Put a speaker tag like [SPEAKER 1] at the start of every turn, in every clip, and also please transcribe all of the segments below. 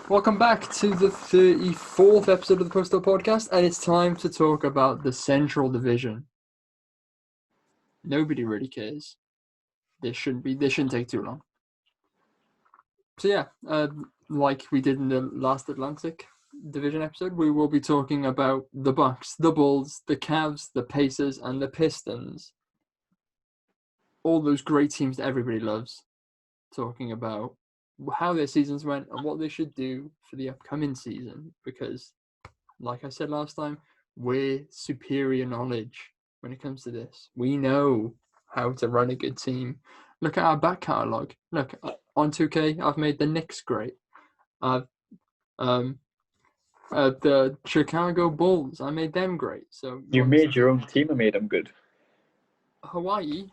[SPEAKER 1] Welcome back to the 34th episode of the Postal Podcast, and it's time to talk about the Central Division. Nobody really cares. This shouldn't take too long. So yeah, like we did in the last Atlantic Division episode, we will be talking about the Bucks, the Bulls, the Cavs, the Pacers, and the Pistons. All those great teams that everybody loves. Talking about how their seasons went and what they should do for the upcoming season, because like I said last time, we're superior knowledge when it comes to this. We know how to run a good team. Look at our back catalogue. Look, on 2K, I've made the Knicks great. I've the Chicago Bulls, I made them great. So
[SPEAKER 2] you made your own team and made them good.
[SPEAKER 1] Hawaii?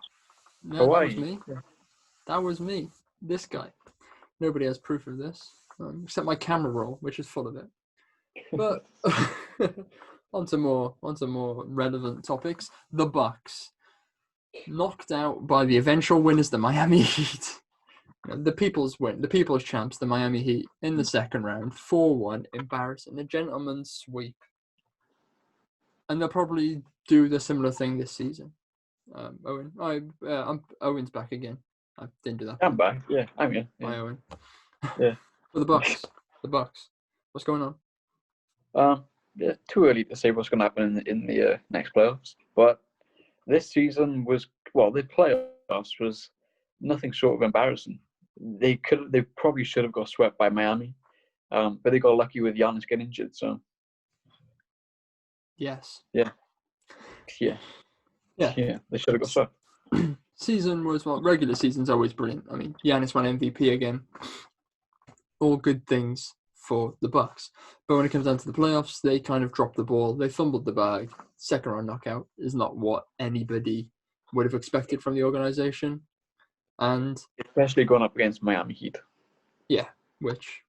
[SPEAKER 1] No,
[SPEAKER 2] Hawaii.
[SPEAKER 1] That was me.
[SPEAKER 2] Yeah.
[SPEAKER 1] That was me. This guy. Nobody has proof of this, except my camera roll, which is full of it. But onto more relevant topics. The Bucks knocked out by the eventual winners, the Miami Heat. The people's champs, the Miami Heat, in the second round, 4-1, embarrassing, a gentleman's sweep. And they'll probably do the similar thing this season. Owen, Owen's back again. I didn't do that.
[SPEAKER 2] I'm back. Yeah, I'm here. Yeah.
[SPEAKER 1] Hi, Owen.
[SPEAKER 2] Yeah.
[SPEAKER 1] For the Bucks. What's going on?
[SPEAKER 2] Yeah, too early to say what's going to happen in the next playoffs. But this season the playoffs was nothing short of embarrassing. They probably should have got swept by Miami, but they got lucky with Giannis getting injured. So.
[SPEAKER 1] Yes.
[SPEAKER 2] Yeah. They should have got swept.
[SPEAKER 1] Season was, regular season's always brilliant. I mean, Giannis won MVP again. All good things for the Bucks. But when it comes down to the playoffs, they kind of dropped the ball. They fumbled the bag. Second round knockout is not what anybody would have expected from the organization. And
[SPEAKER 2] especially going up against Miami Heat.
[SPEAKER 1] Yeah, which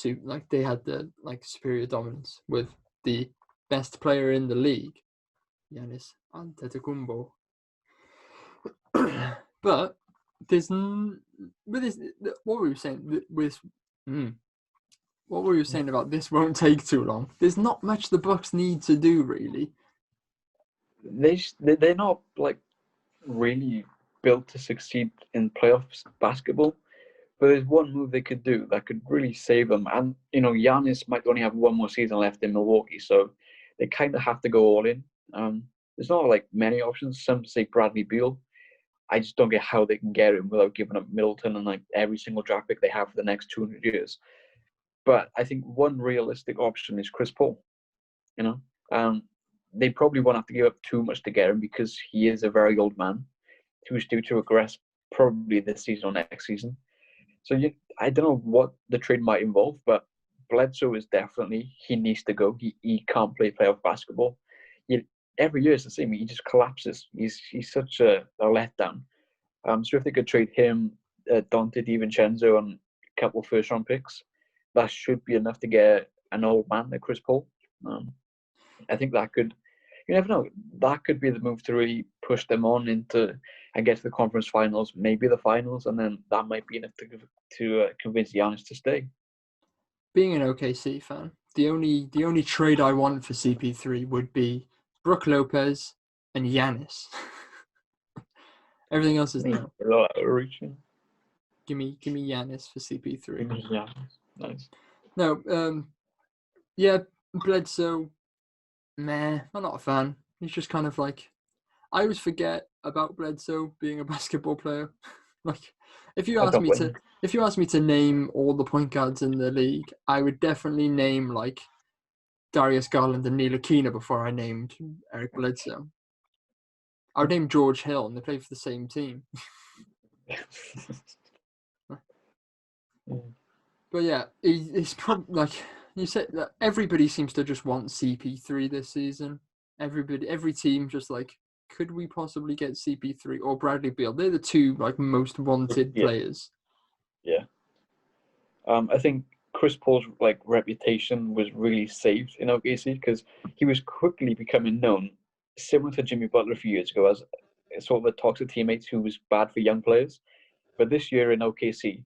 [SPEAKER 1] they had the superior dominance with the best player in the league, Giannis Antetokounmpo. But there's with this, what we were saying with what we were saying about this won't take too long. There's not much the Bucks need to do, really.
[SPEAKER 2] They're not really built to succeed in playoffs basketball, but there's one move they could do that could really save them. And Giannis might only have one more season left in Milwaukee, so they kind of have to go all in. There's not many options. Some say Bradley Beal. I just don't get how they can get him without giving up Middleton and every single draft pick they have for the next 200 years. But I think one realistic option is Chris Paul. They probably won't have to give up too much to get him because he is a very old man who's due to regress probably this season or next season. So I don't know what the trade might involve, but Bledsoe is definitely, he needs to go. He can't play playoff basketball. Every year it's the same. He just collapses. He's such a letdown. So if they could trade him, Dante DiVincenzo, and a couple of first-round picks, that should be enough to get an old man like Chris Paul. I think that could, you never know, that could be the move to really push them on into and get to the conference finals, maybe the finals, and then that might be enough to convince Giannis to stay.
[SPEAKER 1] Being an OKC fan, the only trade I want for CP3 would be Brook Lopez and Giannis. Everything else is no.
[SPEAKER 2] A lot of reaching.
[SPEAKER 1] Give me Giannis for CP3.
[SPEAKER 2] Give me Giannis. Nice.
[SPEAKER 1] No, yeah, Bledsoe, meh, I'm not a fan. He's just kind of I always forget about Bledsoe being a basketball player. If you ask me to name all the point guards in the league, I would definitely name Darius Garland and Ntilikina before I named Eric Bledsoe. I would name George Hill, and they play for the same team. But yeah, he's probably you said that everybody seems to just want CP3 this season. Every team just could we possibly get CP3 or Bradley Beal? They're the two most wanted players.
[SPEAKER 2] Yeah. I think Chris Paul's reputation was really saved in OKC because he was quickly becoming known, similar to Jimmy Butler a few years ago, as sort of a toxic teammate who was bad for young players. But this year in OKC,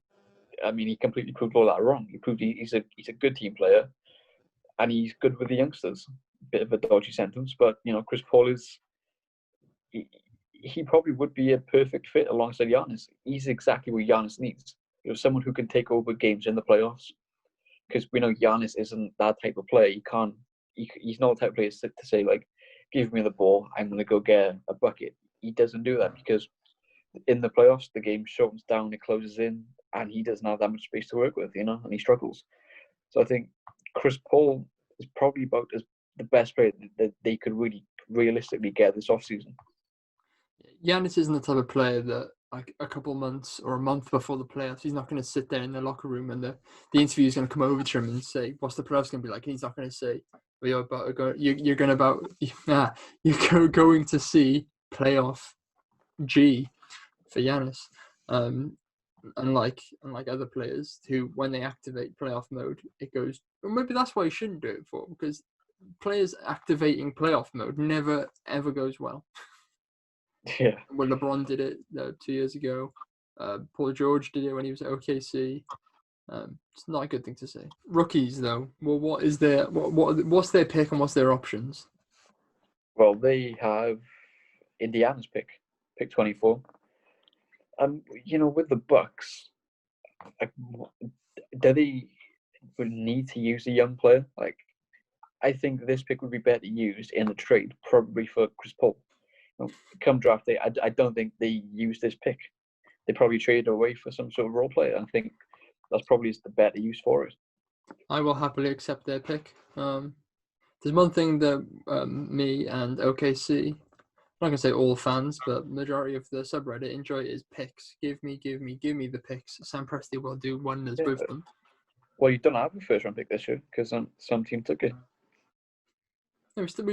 [SPEAKER 2] I mean, he completely proved all that wrong. He proved he's a good team player, and he's good with the youngsters. Bit of a dodgy sentence, but Chris Paul is. He probably would be a perfect fit alongside Giannis. He's exactly what Giannis needs. Someone who can take over games in the playoffs. Because we know Giannis isn't that type of player. He's not the type of player to say, like, give me the ball, I'm going to go get a bucket. He doesn't do that because in the playoffs, the game shortens down, it closes in, and he doesn't have that much space to work with, and he struggles. So I think Chris Paul is probably about the best player that they could really realistically get this offseason.
[SPEAKER 1] Giannis isn't the type of player that, like, a couple months or a month before the playoffs, he's not going to sit there in the locker room and the interview is going to come over to him and say, "What's the playoffs going to be like?" He's not going to say, "Well, you're about to go. You're going about. You're going to see playoff G for Giannis." Unlike other players who, when they activate playoff mode, it goes. Well, maybe that's why you shouldn't do it for, because players activating playoff mode never ever goes well.
[SPEAKER 2] Yeah.
[SPEAKER 1] Well, LeBron did it 2 years ago. Paul George did it when he was at OKC. It's not a good thing to say. Rookies, though, well, what's their pick and what's their options?
[SPEAKER 2] Well, they have Indiana's pick 24. With the Bucks, do they need to use a young player? Like, I think this pick would be better used in a trade, probably for Chris Paul. Come draft day, I don't think they use this pick. They probably trade away for some sort of role player. I think that's probably the better use for it.
[SPEAKER 1] I will happily accept their pick. There's one thing that me and OKC, I'm not gonna say all fans, but majority of the subreddit enjoy is picks. Give me the picks. Sam Presti will do wonders with them.
[SPEAKER 2] Well, you don't have a first round pick this year because some team took it.
[SPEAKER 1] No, that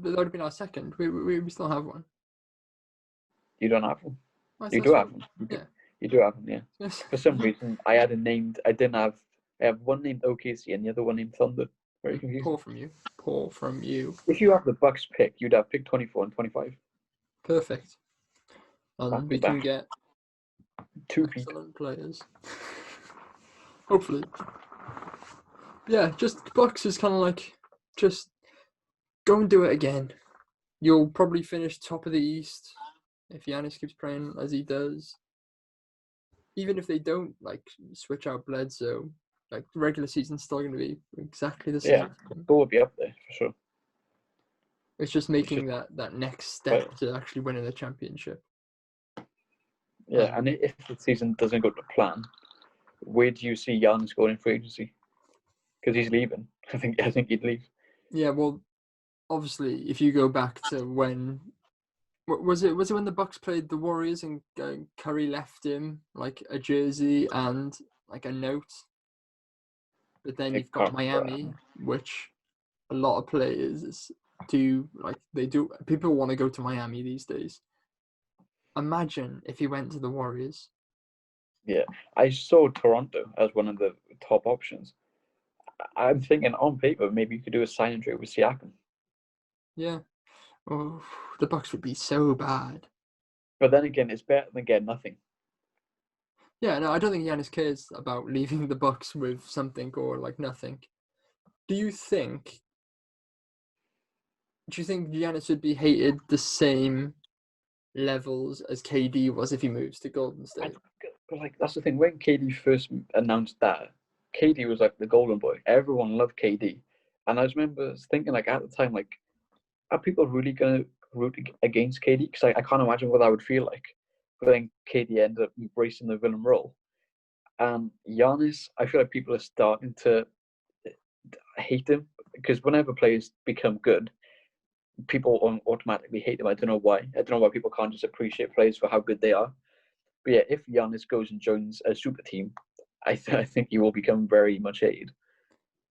[SPEAKER 1] would have been our second. We still have one.
[SPEAKER 2] You don't have one. You do have one.
[SPEAKER 1] Yeah.
[SPEAKER 2] You do have one. Yeah.
[SPEAKER 1] Yes.
[SPEAKER 2] For some reason, I had I have one named OKC and the other one named Thunder. Very confusing.
[SPEAKER 1] Poor from you.
[SPEAKER 2] If you have the Bucks pick, you'd have pick 24 and 25.
[SPEAKER 1] Perfect. And we can get
[SPEAKER 2] two
[SPEAKER 1] excellent players. Hopefully. Yeah, just Bucks is kind of like, just go and do it again. You'll probably finish top of the East if Giannis keeps playing as he does. Even if they don't, like, switch out Bledsoe, like, the regular season's still going to be exactly the same.
[SPEAKER 2] Yeah, Bull will be up there for sure.
[SPEAKER 1] It's just making that next step to actually winning the championship.
[SPEAKER 2] Yeah, and if the season doesn't go to plan, where do you see Giannis going in free agency? Because he's leaving. I think he'd leave.
[SPEAKER 1] Yeah, well, obviously, if you go back to when was it when the Bucks played the Warriors and Curry left him like a jersey and like a note, but then you've got Miami, which a lot of players do, like, they do. People want to go to Miami these days. Imagine if he went to the Warriors.
[SPEAKER 2] Yeah, I saw Toronto as one of the top options. I'm thinking on paper maybe you could do a sign and trade with Siakam.
[SPEAKER 1] Yeah. Oh, the Bucks would be so bad.
[SPEAKER 2] But then again, it's better than getting nothing.
[SPEAKER 1] Yeah, no, I don't think Giannis cares about leaving the Bucks with something or like nothing. Do you think Giannis would be hated the same levels as KD was if he moves to Golden State?
[SPEAKER 2] But like, that's the thing. When KD first announced that, KD was like the golden boy. Everyone loved KD. And I just remember thinking, like, at the time, like, are people really going to root against KD? Because I can't imagine what that would feel like. But then KD ended up embracing the villain role. And Giannis, I feel like people are starting to hate him. Because whenever players become good, people automatically hate them. I don't know why. I don't know why people can't just appreciate players for how good they are. But yeah, if Giannis goes and joins a super team, I think he will become very much hated.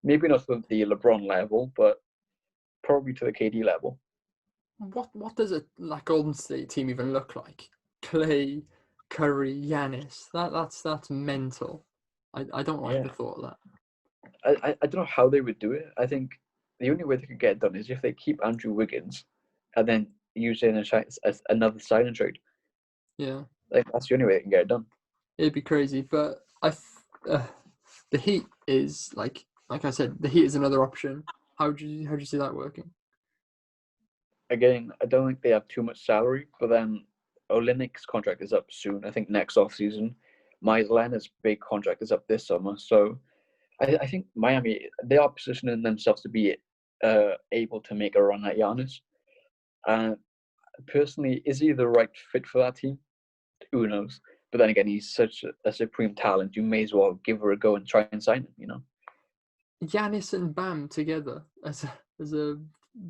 [SPEAKER 2] Maybe not to the LeBron level, but probably to the KD level.
[SPEAKER 1] What does a Golden State team even look like? Clay, Curry, Giannis. That's mental. I don't like the thought of that.
[SPEAKER 2] I don't know how they would do it. I think the only way they could get it done is if they keep Andrew Wiggins and then use it as another sign and trade.
[SPEAKER 1] Yeah.
[SPEAKER 2] Like, that's the only way they can get it done.
[SPEAKER 1] It'd be crazy, but the Heat is like I said, the Heat is another option. How do you see that working?
[SPEAKER 2] Again, I don't think they have too much salary, but then Olynyk's contract is up soon. I think next off season. Myers Leonard's big contract is up this summer, so I think Miami, they are positioning themselves to be able to make a run at Giannis. Personally, is he the right fit for that team? Who knows? But then again, he's such a supreme talent. You may as well give her a go and try and sign him. You know,
[SPEAKER 1] Giannis and Bam together as a
[SPEAKER 2] there's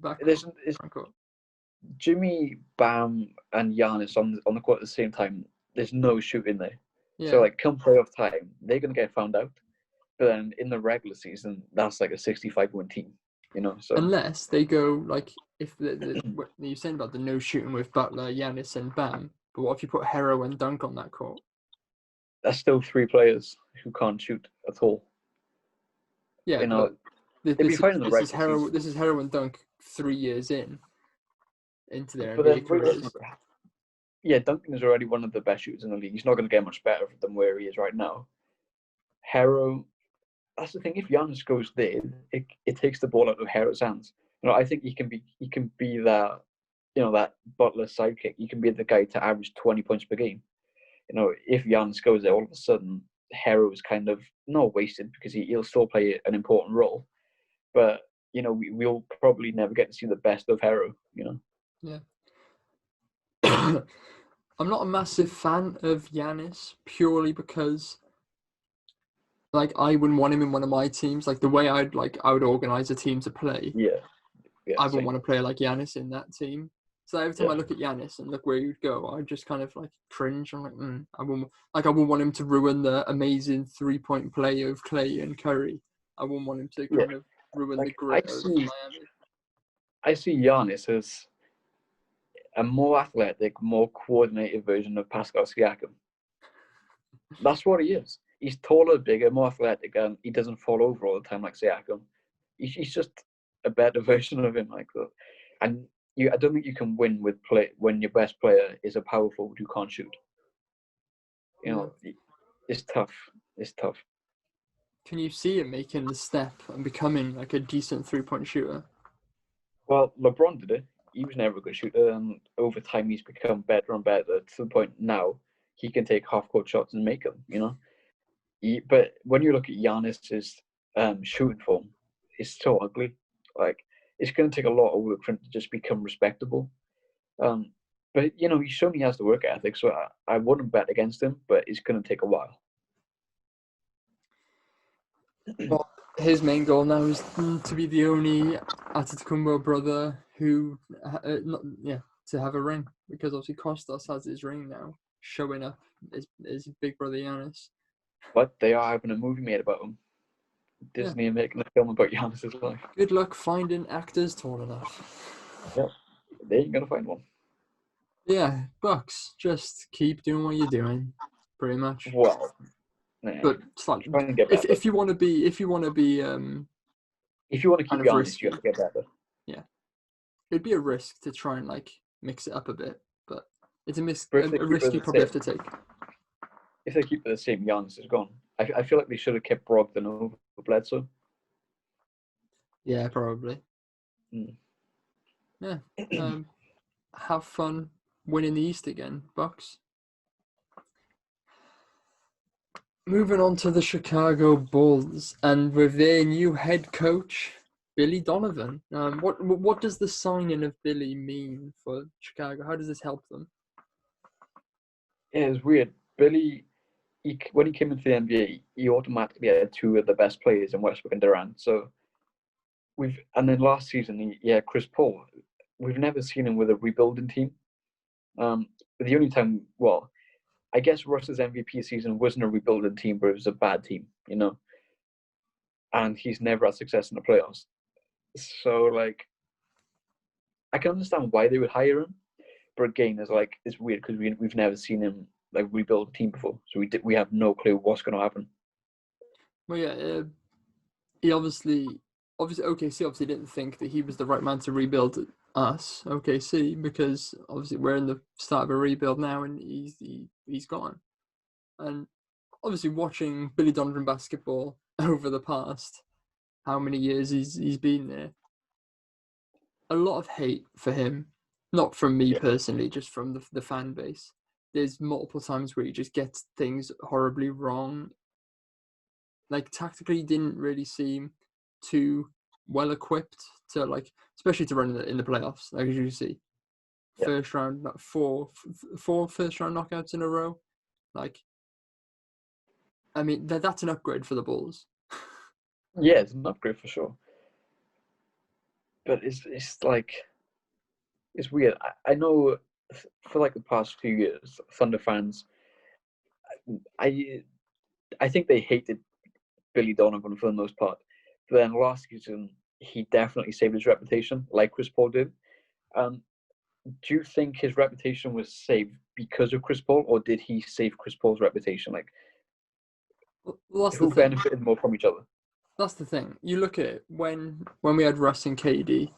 [SPEAKER 1] backcourt.
[SPEAKER 2] Jimmy, Bam, and Giannis on the court at the same time. There's no shooting there.
[SPEAKER 1] Yeah.
[SPEAKER 2] So like, come playoff time, they're gonna get found out. But then in the regular season, that's like a 65-win team. You know, so
[SPEAKER 1] unless they go like if what you're saying about the no shooting with Butler, Giannis, and Bam, but what if you put Hero and Dunk on that court?
[SPEAKER 2] that's still 3 players who can't shoot at all.
[SPEAKER 1] Yeah,
[SPEAKER 2] you know,
[SPEAKER 1] but
[SPEAKER 2] they'd be fine in the regular season.
[SPEAKER 1] This is Hero and Dunk 3 years into their
[SPEAKER 2] But
[SPEAKER 1] NBA
[SPEAKER 2] then,
[SPEAKER 1] careers.
[SPEAKER 2] yeah, Duncan is already one of the best shooters in the league. He's not going to get much better than where he is right now. Hero, that's the thing. If Giannis goes there, it takes the ball out of Hero's hands. You know, I think he can be that, you know, that Butler sidekick. He can be the guy to average 20 points per game. You know, if Giannis goes there, all of a sudden Hero is kind of not wasted because he'll still play an important role. But you know, we'll probably never get to see the best of Hero. You know.
[SPEAKER 1] Yeah. I'm not a massive fan of Giannis purely because, like, I wouldn't want him in one of my teams. Like the way I would organize a team to play.
[SPEAKER 2] Yeah.
[SPEAKER 1] I wouldn't want to play like Giannis in that team. So every time
[SPEAKER 2] Yeah.
[SPEAKER 1] I look at Giannis and look where he would go, I just kind of like cringe. I'm like, I wouldn't want him to ruin the amazing 3-point play of Clay and Curry. I wouldn't want him to kind of ruin the grit of Miami.
[SPEAKER 2] I see Giannis as a more athletic, more coordinated version of Pascal Siakam. That's what he is. He's taller, bigger, more athletic, and he doesn't fall over all the time like Siakam. He's just a better version of him like that. And I don't think you can win with play when your best player is a power forward who can't shoot. You know, it's tough. It's tough.
[SPEAKER 1] Can you see him making the step and becoming like a decent 3-point shooter?
[SPEAKER 2] Well, LeBron did it. He was never a good shooter, and over time he's become better and better to the point now he can take half-court shots and make them. You know, but when you look at Giannis's shooting form, it's so ugly. Like, it's going to take a lot of work for him to just become respectable. But you know, he's shown he has the work ethic, so I wouldn't bet against him. But it's going to take a while.
[SPEAKER 1] Well, his main goal now is to be the only Antetokounmpo brother who, to have a ring, because obviously Kostas has his ring now, showing up as big brother Giannis.
[SPEAKER 2] But they are having a movie made about him. Disney are making a film about Giannis's life.
[SPEAKER 1] Good luck finding actors tall enough.
[SPEAKER 2] Yep, they ain't gonna find one.
[SPEAKER 1] Yeah, Bucks, just keep doing what you're doing, pretty much.
[SPEAKER 2] Well, nah,
[SPEAKER 1] but it's like, if you want to be, if you want to keep
[SPEAKER 2] Giannis, you have to get better.
[SPEAKER 1] Yeah, it'd be a risk to try and like mix it up a bit, but it's a risk you probably have to take.
[SPEAKER 2] If they keep it the same, Giannis is gone. I feel like they should have kept Brogdon over Bledsoe.
[SPEAKER 1] Yeah, probably. Yeah. Have fun winning the East again, Bucks. Moving on to the Chicago Bulls, and with their new head coach, Billy Donovan. What does the signing of Billy mean for Chicago? How does this help them?
[SPEAKER 2] Yeah, it's weird. Billy, when he came into the NBA, he automatically had 2 of the best players in Westbrook and Durant. So and then last season, Chris Paul. We've never seen him with a rebuilding team. The only time, I guess Russ's MVP season wasn't a rebuilding team, but it was a bad team, you know. And he's never had success in the playoffs. So, like, I can understand why they would hire him, but again, it's weird because we've never seen him like rebuild a team before, so we have no clue what's going to happen.
[SPEAKER 1] Well, yeah, he obviously OKC obviously didn't think that he was the right man to rebuild us, OKC, because obviously we're in the start of a rebuild now, and he's gone. And obviously watching Billy Donovan basketball over the past how many years he's been there. A lot of hate for him, not from me personally, just from the fan base. There's multiple times where he just gets things horribly wrong. Like tactically, he didn't really seem too well equipped to especially to run in the playoffs. Like as you see, first round, four first round knockouts in a row. Like, I mean, that's an upgrade for the Bulls.
[SPEAKER 2] Yeah, it's an upgrade for sure. But it's like, it's weird. I know for like the past few years, Thunder fans, I think they hated Billy Donovan for the most part. But then last season, he definitely saved his reputation, like Chris Paul did. Do you think his reputation was saved because of Chris Paul, or did he save Chris Paul's reputation? Like,
[SPEAKER 1] well,
[SPEAKER 2] who benefited more from each other?
[SPEAKER 1] That's the thing. You look at it, when we had Russ and KD,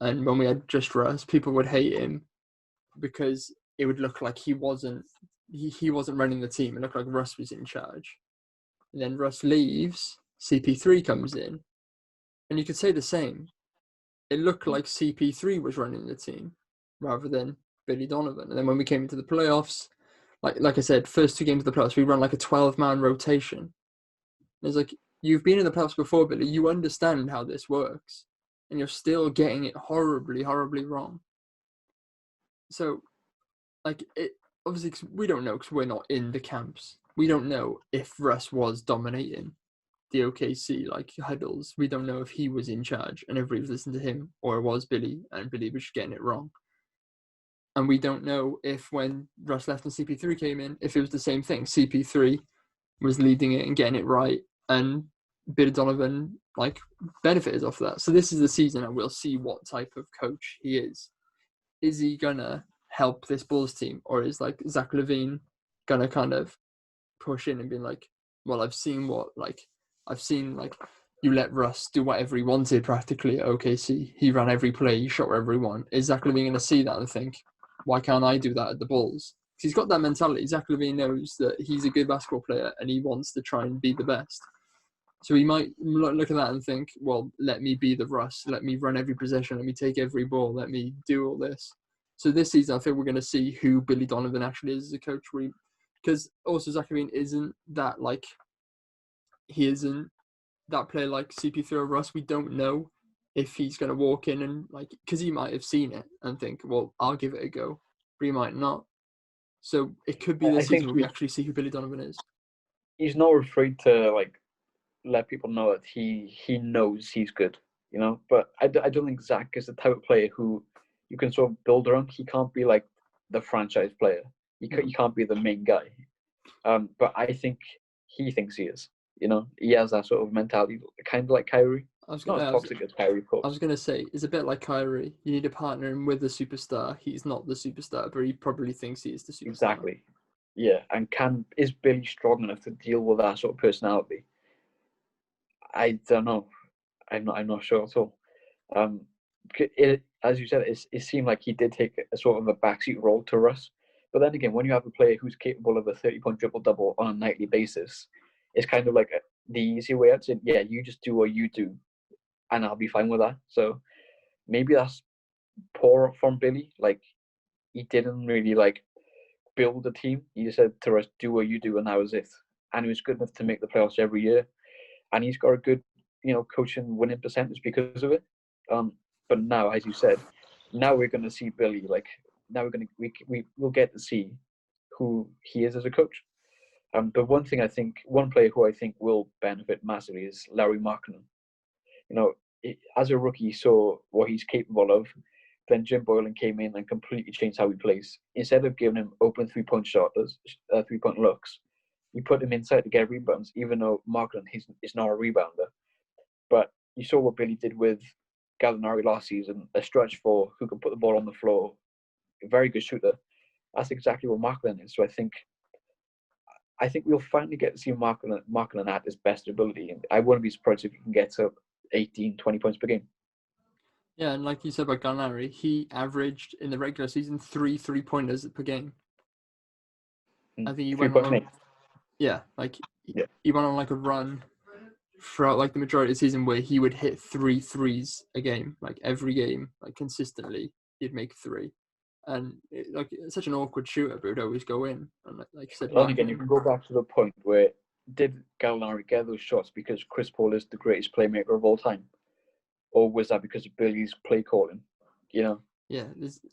[SPEAKER 1] and when we had just Russ, people would hate him because it would look like he wasn't running the team. It looked like Russ was in charge. And then Russ leaves, CP3 comes in, and you could say the same. It looked like CP3 was running the team rather than Billy Donovan. And then when we came into the playoffs, like I said, first 2 games of the playoffs, we run like a 12-man rotation. And it's like, you've been in the playoffs before, Billy. You understand how this works, and you're still getting it horribly, horribly wrong. So, obviously, cause we don't know because we're not in the camps. We don't know if Russ was dominating the OKC huddles. We don't know if he was in charge and everybody was listening to him, or it was Billy and Billy was getting it wrong. And we don't know if when Russ left and CP3 came in, if it was the same thing. CP3 was leading it and getting it right, and Billy Donovan benefited off that. So this is the season, and we'll see what type of coach he is. Is he gonna help this Bulls team, or is Zach LaVine gonna kind of push in and be like, well, I've seen you let Russ do whatever he wanted practically at OKC. He ran every play, he shot wherever he wanted. Is Zach LaVine gonna see that and think, why can't I do that at the Bulls? He's got that mentality. Zach LaVine knows that he's a good basketball player and he wants to try and be the best. So he might look at that and think, well, let me be the Russ. Let me run every possession. Let me take every ball. Let me do all this. So this season, I think we're going to see who Billy Donovan actually is as a coach. Because also Zach LaVine isn't that he isn't that player like CP3 or Russ. We don't know if he's going to walk in and because he might have seen it and think, well, I'll give it a go. But he might not. So it could be this season where we actually see who Billy Donovan is.
[SPEAKER 2] He's not afraid to let people know that he knows he's good, But I don't think Zach is the type of player who you can sort of build around. He can't be like the franchise player. He can't be the main guy. But I think he thinks he is. He has that sort of mentality, kind of like Kyrie. Not as toxic as Kyrie, of course.
[SPEAKER 1] I was going to say, it's a bit like Kyrie. You need to partner him with the superstar. He's not the superstar, but he probably thinks he is the superstar.
[SPEAKER 2] Exactly. Yeah, and is Billy strong enough to deal with that sort of personality? I don't know. I'm not sure at all. As you said, it seemed like he did take a sort of a backseat role to Russ. But then again, when you have a player who's capable of a 30-point triple-double on a nightly basis, it's kind of like the easy way out. Saying, yeah, you just do what you do, and I'll be fine with that. So maybe that's poor from Billy. He didn't really build a team. He just said to us, do what you do, and that was it. And he was good enough to make the playoffs every year. And he's got a good, coaching winning percentage because of it. But now, as you said, now we're going to see Billy. Now we'll get to see who he is as a coach. But one player who I think will benefit massively is Larry Markkinen. As a rookie, he saw what he's capable of. Then Jim Boylan came in and completely changed how he plays. Instead of giving him open 3-point three-point looks, you put him inside to get rebounds, even though Markkinen is not a rebounder. But you saw what Billy did with Gallinari last season, a stretch four who can put the ball on the floor, a very good shooter. That's exactly what Markkinen is. So I think we'll finally get to see Markkinen at his best ability. And I wouldn't be surprised if he can get to 18, 20 points per game.
[SPEAKER 1] Yeah, and like you said about Gallinari, he averaged in the regular season 3 3-pointers per game. I think he went on Yeah, like
[SPEAKER 2] Yeah.
[SPEAKER 1] he went on like a run throughout like the majority of the season where he would hit 3 threes a game, like every game, like consistently he'd make 3. And it's such an awkward shooter, but it would always go in. And like you said,
[SPEAKER 2] But then again, you can go back to the point where did Gallinari get those shots because Chris Paul is the greatest playmaker of all time, or was that because of Billy's play calling? You know.
[SPEAKER 1] Yeah, this is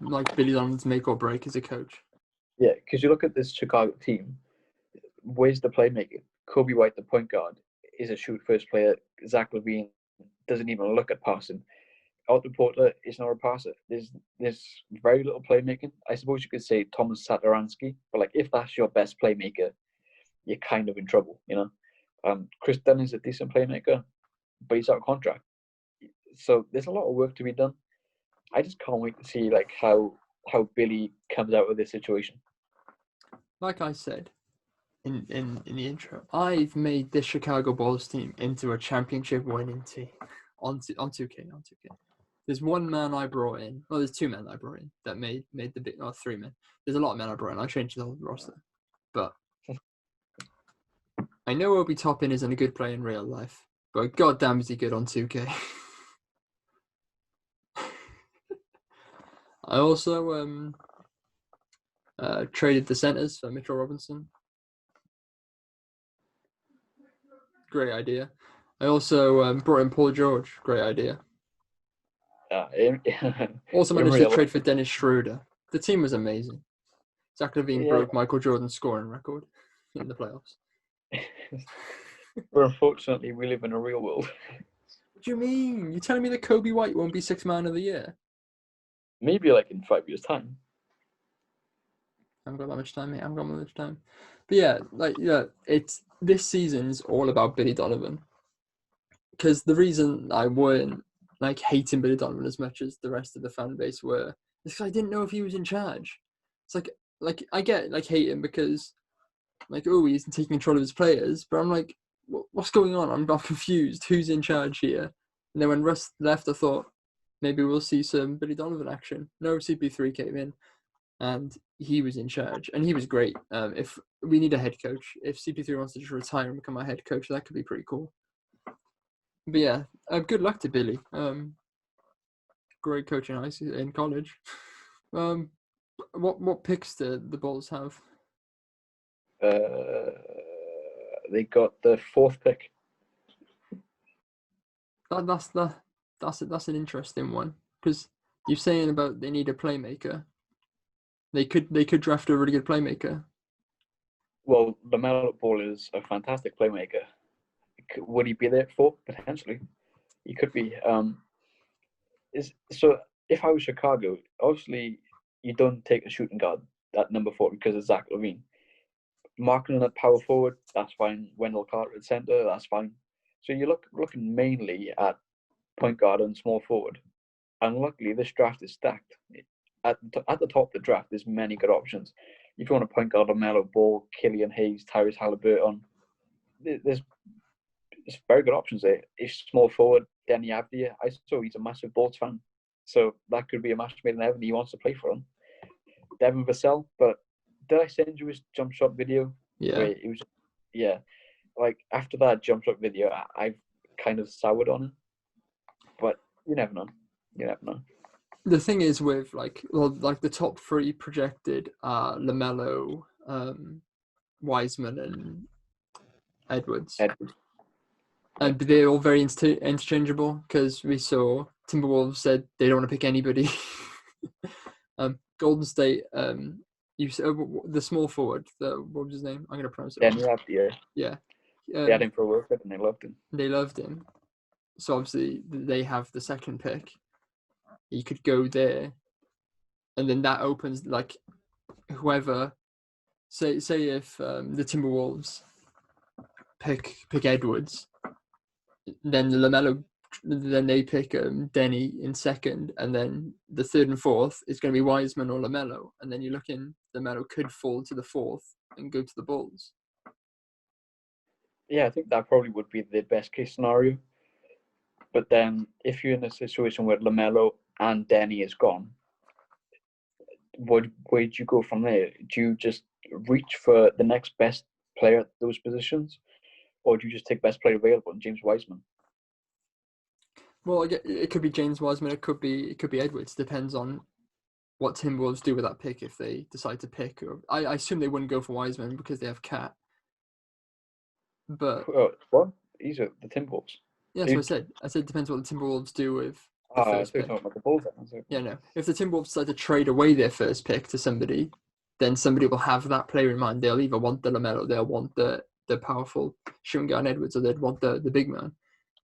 [SPEAKER 1] like Billy Donovan's make or break as a coach.
[SPEAKER 2] Yeah, because you look at this Chicago team. Where's the playmaking? Kobe White, the point guard, is a shoot first player. Zach LaVine doesn't even look at passing. Otto Porter is not a passer. There's very little playmaking. I suppose you could say Thomas Satoransky, but like if that's your best playmaker, you're kind of in trouble, you know. Chris Dunn is a decent playmaker, but he's out of contract. So there's a lot of work to be done. I just can't wait to see like how Billy comes out of this situation.
[SPEAKER 1] Like I said in the intro, I've made this Chicago Bulls team into a championship winning team on 2K. There's one man I brought in. Well, there's 2 men I brought in that made the big. 3 men. There's a lot of men I brought in. I changed the whole roster, but I know Obi Toppin isn't a good player in real life, but goddamn is he good on 2K. I also traded the centers for Mitchell Robinson. Great idea. I also brought in Paul George. Great idea. Also managed to trade for Dennis Schroeder. The team was amazing. Zach LaVine broke Michael Jordan's scoring record in the playoffs.
[SPEAKER 2] But unfortunately, we live in a real world.
[SPEAKER 1] What do you mean? You're telling me that Kobe White won't be 6th man of the year?
[SPEAKER 2] Maybe like in 5 years' time.
[SPEAKER 1] I haven't got that much time, mate. I haven't got much time. But yeah, it's this season's all about Billy Donovan. Because the reason I weren't like hating Billy Donovan as much as the rest of the fan base were is because I didn't know if he was in charge. It's like I get like hating because like he's taking control of his players, but I'm like, what's going on? I'm confused. Who's in charge here? And then when Russ left, I thought maybe we'll see some Billy Donovan action. No, CP3 came in, and he was in charge, and he was great. If we need a head coach, if CP3 wants to just retire and become our head coach, that could be pretty cool. But yeah, good luck to Billy. Great coach in college. What picks did the Bulls have?
[SPEAKER 2] They got the 4th pick.
[SPEAKER 1] That's an interesting one because you're saying about they need a playmaker. They could draft a really good playmaker.
[SPEAKER 2] Well, LaMelo Ball is a fantastic playmaker. Would he be there for potentially? He could be. So if I was Chicago, obviously you don't take a shooting guard at number 4 because of Zach LaVine. Marking at power forward, that's fine. Wendell Carter at center, that's fine. So you're looking mainly at point guard and small forward. And luckily, this draft is stacked. At the top of the draft, there's many good options. If you want a point guard, LaMelo Ball, Killian Hayes, Tyrese Halliburton, there's very good options there. If small forward, Denny Avdia, I saw he's a massive Bulls fan. So that could be a match made in heaven. He wants to play for him. Devin Vassell, but did I send you his jump shot video?
[SPEAKER 1] Yeah.
[SPEAKER 2] Where it was, yeah. Like after that jump shot video, I've kind of soured on it. But you never know.
[SPEAKER 1] The thing is with like the top 3 projected are LaMelo, Wiseman, and Edwards. And they're all very interchangeable because we saw Timberwolves said they don't want to pick anybody. Golden State, you said the small forward, what was his name? I'm gonna pronounce it.
[SPEAKER 2] Denny Avdia.
[SPEAKER 1] Yeah.
[SPEAKER 2] They had him for a workout and they loved him.
[SPEAKER 1] So obviously they have the 2nd pick. He could go there, and then that opens like whoever. Say if the Timberwolves pick Edwards, then LaMelo, then they pick Denny in 2nd, and then the 3rd and 4th is going to be Wiseman or LaMelo, and then you're looking LaMelo could fall to the 4th and go to the Bulls.
[SPEAKER 2] Yeah, I think that probably would be the best case scenario. But then, if you're in a situation where LaMelo and Denny is gone, where do you go from there? Do you just reach for the next best player at those positions, or do you just take best player available and James Wiseman?
[SPEAKER 1] Well, it could be James Wiseman. It could be Edwards. Depends on what Timberwolves do with that pick if they decide to pick. Or I assume they wouldn't go for Wiseman because they have Cat. But
[SPEAKER 2] what? These are the Timberwolves.
[SPEAKER 1] Yeah, that's what I said. I said it depends what the Timberwolves do with the first pick.
[SPEAKER 2] Talking about the Bulls.
[SPEAKER 1] Yeah, no. If the Timberwolves decide to trade away their first pick to somebody, then somebody will have that player in mind. They'll either want the LaMelo, they'll want the powerful shooting guard Edwards, or they'd want the big man.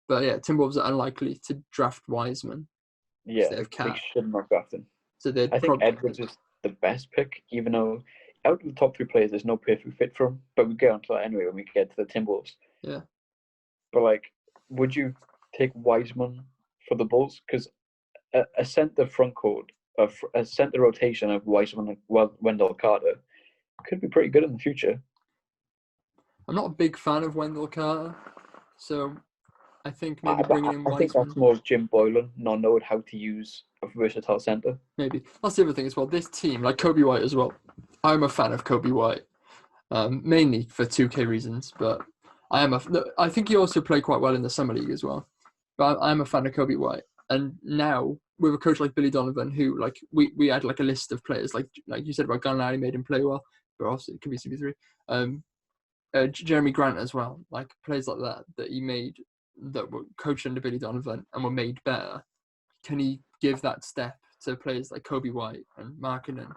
[SPEAKER 1] But yeah, Timberwolves are unlikely to draft Wiseman.
[SPEAKER 2] Yeah, they should not draft him.
[SPEAKER 1] So
[SPEAKER 2] I think Edwards is the best pick, even though out of the top 3 players, there's no perfect fit for him. But we get onto that anyway when we get to the Timberwolves.
[SPEAKER 1] Yeah.
[SPEAKER 2] But like, would you take Wiseman for the Bulls? Because a center front court, a center rotation of Wiseman and Wendell Carter could be pretty good in the future.
[SPEAKER 1] I'm not a big fan of Wendell Carter, so I think maybe bringing in Wiseman.
[SPEAKER 2] I think that's more Jim Boylan not knowing how to use a versatile center.
[SPEAKER 1] Maybe that's the other thing as well. This team, like Kobe White as well. I'm a fan of Kobe White, mainly for 2K reasons, but I think he also played quite well in the summer league as well. But I'm a fan of Kobe White, and now with a coach like Billy Donovan, who like we had like a list of players like you said about Gallinari made him play well, but also it could be CP3. Jeremy Grant as well, like players like that he made that were coached under Billy Donovan and were made better. Can he give that step to players like Kobe White and Markkanen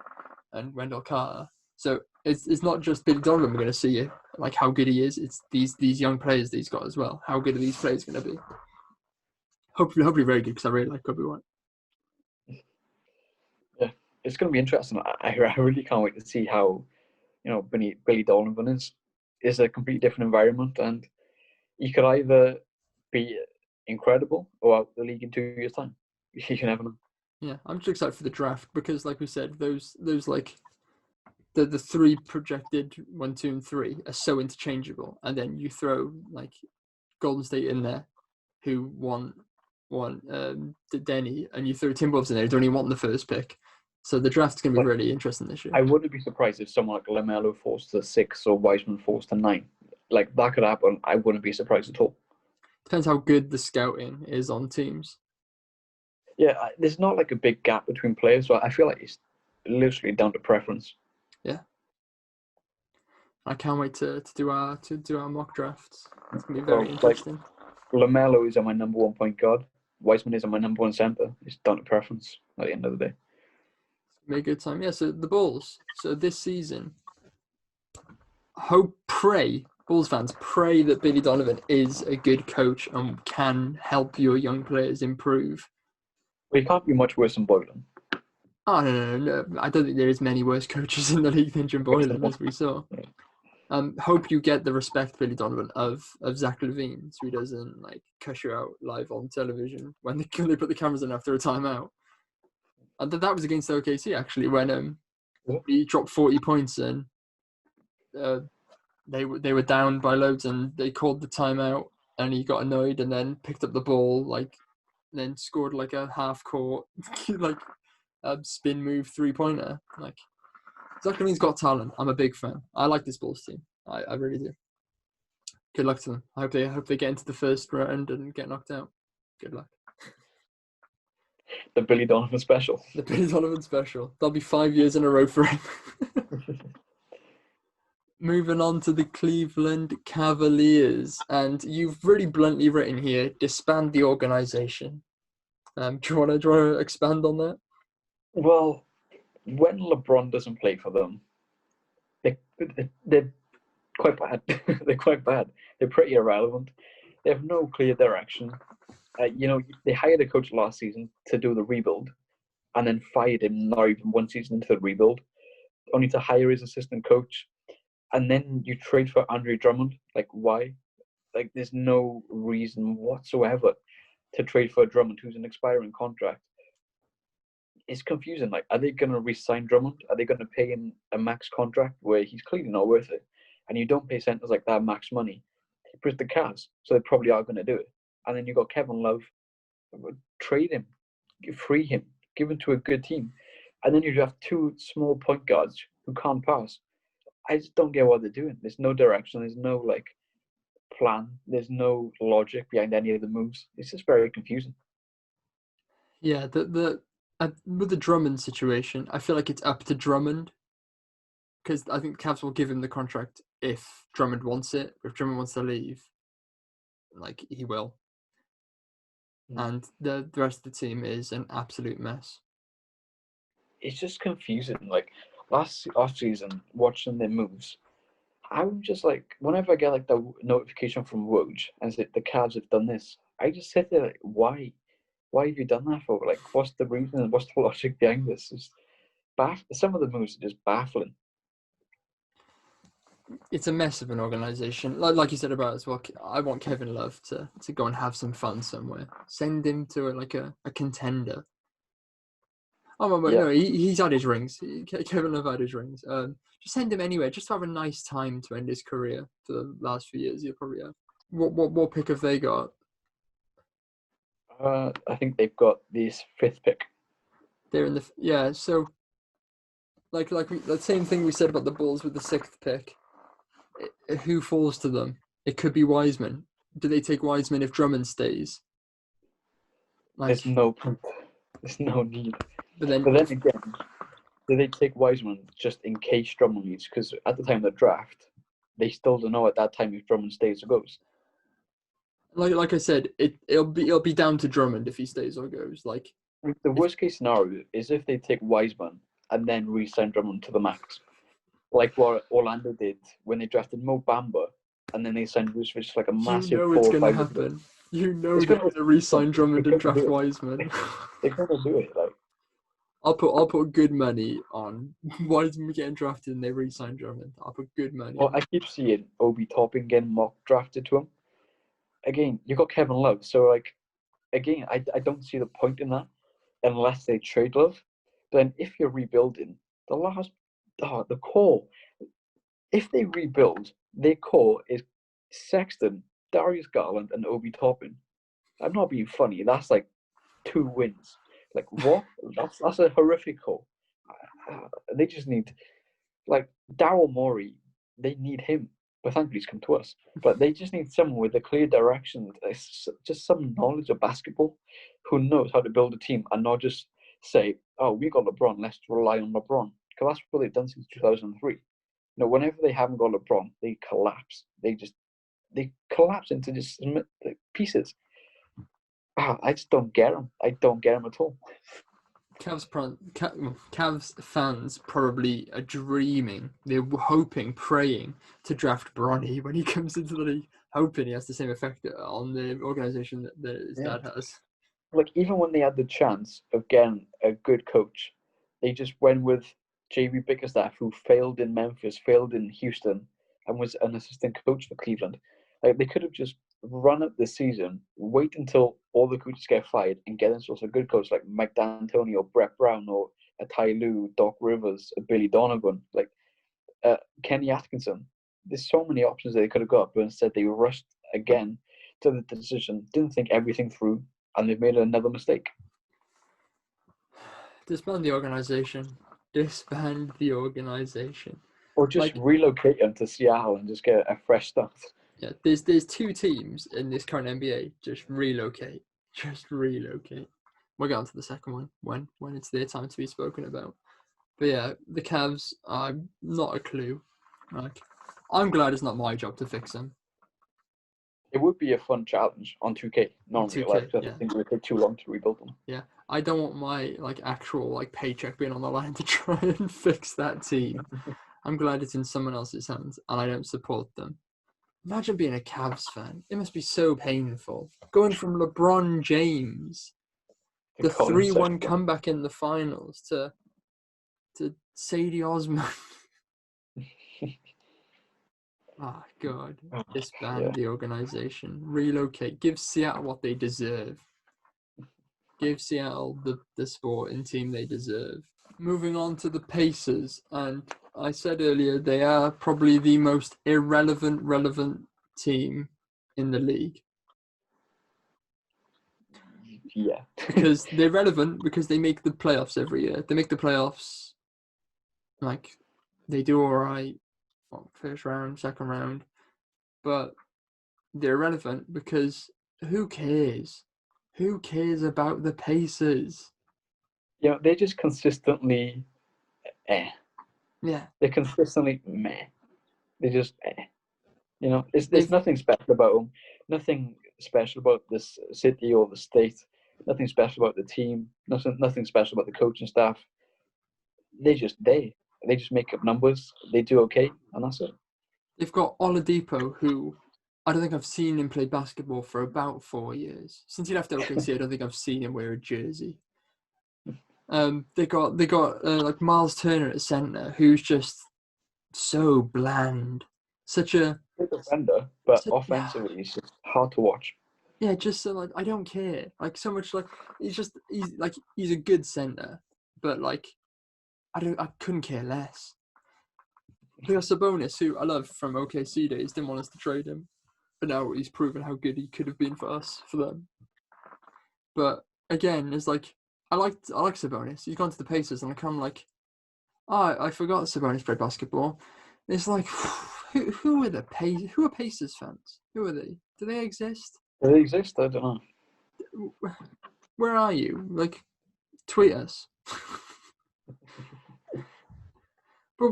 [SPEAKER 1] and Wendell Carter? So it's not just Billy Donovan we're going to see like how good he is. It's these young players that he's got as well. How good are these players going to be? Hopefully very good, because I really like Kobe White.
[SPEAKER 2] Yeah, it's going to be interesting. I really can't wait to see how Billy Donovan is a completely different environment, and he could either be incredible or out the league in 2 years' time. You can never know.
[SPEAKER 1] Yeah, I'm just excited for the draft because, like we said, those like the 3 projected 1, 2, and 3 are so interchangeable, and then you throw like Golden State in there, who won Denny, and you throw Timberwolves in there who don't even want the first pick. So the draft's going to be really interesting this year.
[SPEAKER 2] I wouldn't be surprised if someone like LaMelo falls to 6 or Wiseman falls to 9. Like, that could happen. I wouldn't be surprised at all.
[SPEAKER 1] Depends how good the scouting is on teams.
[SPEAKER 2] Yeah, there's not like a big gap between players, so I feel like it's literally down to preference.
[SPEAKER 1] Yeah. I can't wait to do our mock drafts. It's going to be very interesting.
[SPEAKER 2] Like, LaMelo is on my number 1 point guard. Wiseman is on my number 1 center. It's down to preference at the end of the day.
[SPEAKER 1] Be a good time. Yeah, so the Bulls. So this season, Bulls fans, pray that Billy Donovan is a good coach and can help your young players improve.
[SPEAKER 2] Well, he can't be much worse than Boylan.
[SPEAKER 1] Oh, no. I don't think there is many worse coaches in the league than Jim Boylan, as we saw. Hope you get the respect, Billy Donovan, of Zach LaVine, so he doesn't like cuss you out live on television when they put the cameras in after a timeout. And that was against OKC actually, when he dropped 40 points and they were down by loads, and they called the timeout, and he got annoyed and then picked up the ball, then scored like a half court spin move 3-pointer. Like, Zach LaVine's got talent. I'm a big fan. I like this Bulls team. I really do. Good luck to them. I hope they get into the first round and get knocked out. Good luck.
[SPEAKER 2] The Billy Donovan special.
[SPEAKER 1] The Billy Donovan special. That'll be 5 years in a row for him. Moving on to the Cleveland Cavaliers, and you've really bluntly written here, disband the organization. Do you want to expand on that?
[SPEAKER 2] Well, when LeBron doesn't play for them, they're quite bad. They're quite bad. They're pretty irrelevant. They have no clear direction. They hired a coach last season to do the rebuild, and then fired him not even 1 season into the rebuild, only to hire his assistant coach. And then you trade for Andre Drummond. Like, why? Like, there's no reason whatsoever to trade for Drummond, who's an expiring contract. It's confusing. Like, are they going to re-sign Drummond? Are they going to pay him a max contract where he's clearly not worth it? And you don't pay centers like that max money. He puts the Cavs, so they probably are going to do it. And then you got Kevin Love. Trade him, free him, give him to a good team. And then you have 2 small point guards who can't pass. I just don't get what they're doing. There's no direction. There's no like plan. There's no logic behind any of the moves. It's just very confusing.
[SPEAKER 1] Yeah, with the Drummond situation, I feel like it's up to Drummond because I think the Cavs will give him the contract if Drummond wants it. If Drummond wants to leave, like he will. And the rest of the team is an absolute mess.
[SPEAKER 2] It's just confusing. Like last off season, watching their moves, I'm just like, whenever I get like the notification from Woj and say the Cavs have done this, I just sit there like, why? Why have you done that for? Like, what's the reason? What's the logic behind this? It's some of the moves are just baffling.
[SPEAKER 1] It's a mess of an organization. Like you said about it as well, I want Kevin Love to go and have some fun somewhere. Send him to a contender. Oh, wait,
[SPEAKER 2] Yeah.
[SPEAKER 1] no, he's had his rings. Kevin Love had his rings. Just send him anywhere. Just to have a nice time to end his career for the last few years. He'll probably have. What pick have they got?
[SPEAKER 2] I think they've got this 5th pick.
[SPEAKER 1] They're in the So, the same thing we said about the Bulls with the 6th pick. Who falls to them? It could be Wiseman. Do they take Wiseman if Drummond stays?
[SPEAKER 2] There's no point. There's no need.
[SPEAKER 1] But then
[SPEAKER 2] again, do they take Wiseman just in case Drummond leaves? Because at the time of the draft, they still don't know at that time if Drummond stays or goes.
[SPEAKER 1] Like I said, it'll be down to Drummond if he stays or goes. Like
[SPEAKER 2] the worst case scenario is if they take Wiseman and then re-sign Drummond to the max, like what Orlando did when they drafted Mo Bamba, and then they signed Vucevic like a massive.
[SPEAKER 1] It's going to happen. They're going to re-sign Drummond and draft Wiseman.
[SPEAKER 2] They're going to do it. Like
[SPEAKER 1] I'll put good money on Wiseman getting drafted and they re-sign Drummond. I'll put good money.
[SPEAKER 2] Well, I keep seeing Obi Toppin getting mock drafted to him. Again, you got Kevin Love, so like, again, I don't see the point in that unless they trade Love. But then if you're rebuilding, the core, if they rebuild, their core is Sexton, Darius Garland, and Obi Toppin. I'm not being funny. That's like 2 wins. Like what? that's a horrific core. They just need, like, Daryl Morey. They need him, but thankfully he's come to us. But they just need someone with a clear direction, just some knowledge of basketball, who knows how to build a team and not just say, "Oh, we got LeBron. Let's rely on LeBron." Because that's what they've done since 2003. Whenever they haven't got LeBron, they collapse. They collapse into just pieces. I just don't get them. I don't get them at all.
[SPEAKER 1] Cavs fans probably are dreaming. They're hoping, praying to draft Bronny when he comes into the league, hoping he has the same effect on the organization that his dad has.
[SPEAKER 2] Like, even when they had the chance of getting a good coach, they just went with J.B. Bickerstaff, who failed in Memphis, failed in Houston, and was an assistant coach for Cleveland. Like, they could have just run up the season, wait until all the coaches get fired, and get themselves a good coach like Mike D'Antoni or Brett Brown or a Ty Lue, Doc Rivers, a Billy Donovan, like Kenny Atkinson. There's so many options they could have got, but instead they rushed again to the decision, didn't think everything through, and they've made another mistake.
[SPEAKER 1] Disband the organization. Disband the organization.
[SPEAKER 2] Or just relocate them to Seattle and just get a fresh start.
[SPEAKER 1] Yeah, there's 2 teams in this current NBA. Just relocate. We'll get on to the second one when it's their time to be spoken about. But yeah, the Cavs, not a clue. Like, I'm glad it's not my job to fix them.
[SPEAKER 2] It would be a fun challenge on 2K. Normally, 2K, I think it would take too long to rebuild them.
[SPEAKER 1] Yeah, I don't want my actual paycheck being on the line to try and fix that team. I'm glad it's in someone else's hands, and I don't support them. Imagine being a Cavs fan. It must be so painful. Going from LeBron James, the 3-1 comeback in the finals, to Sadie Osman. Oh, God. Disband the organization. Relocate. Give Seattle what they deserve. Give Seattle the sporting team they deserve. Moving on to the Pacers. And I said earlier, they are probably the most relevant team in the league.
[SPEAKER 2] Yeah.
[SPEAKER 1] Because they're relevant because they make the playoffs every year. They make the playoffs. They do all right. first round, second round, but they're irrelevant because who cares? Who cares about the Pacers?
[SPEAKER 2] They're just consistently eh.
[SPEAKER 1] Yeah,
[SPEAKER 2] They're consistently meh. They just eh. There's
[SPEAKER 1] they've
[SPEAKER 2] nothing special about them. Nothing special about this city or the state. Nothing special about the team. Nothing special about the coaching staff. They just make up numbers. They do okay, and that's it.
[SPEAKER 1] they've got Oladipo, who I don't think I've seen him play basketball for about 4 years. Since he left OKC, I don't think I've seen him wear a jersey. They got like Miles Turner at center, who's just so bland. Such a
[SPEAKER 2] Good defender, but
[SPEAKER 1] yeah,
[SPEAKER 2] offensively, he's just hard to watch.
[SPEAKER 1] yeah. Just so like I don't care. Like so much like he's a good center, but like I couldn't care less. We got Sabonis, who I love from OKC days. Didn't want us to trade him, but now he's proven how good he could have been for them. But again, it's like I like Sabonis. He's gone to the Pacers, and I'm kind of like, oh, I forgot Sabonis played basketball. It's like, who are Who are Pacers fans? Who are they? Do they exist?
[SPEAKER 2] Do they exist? I don't know.
[SPEAKER 1] Where are you? Like, tweet us. But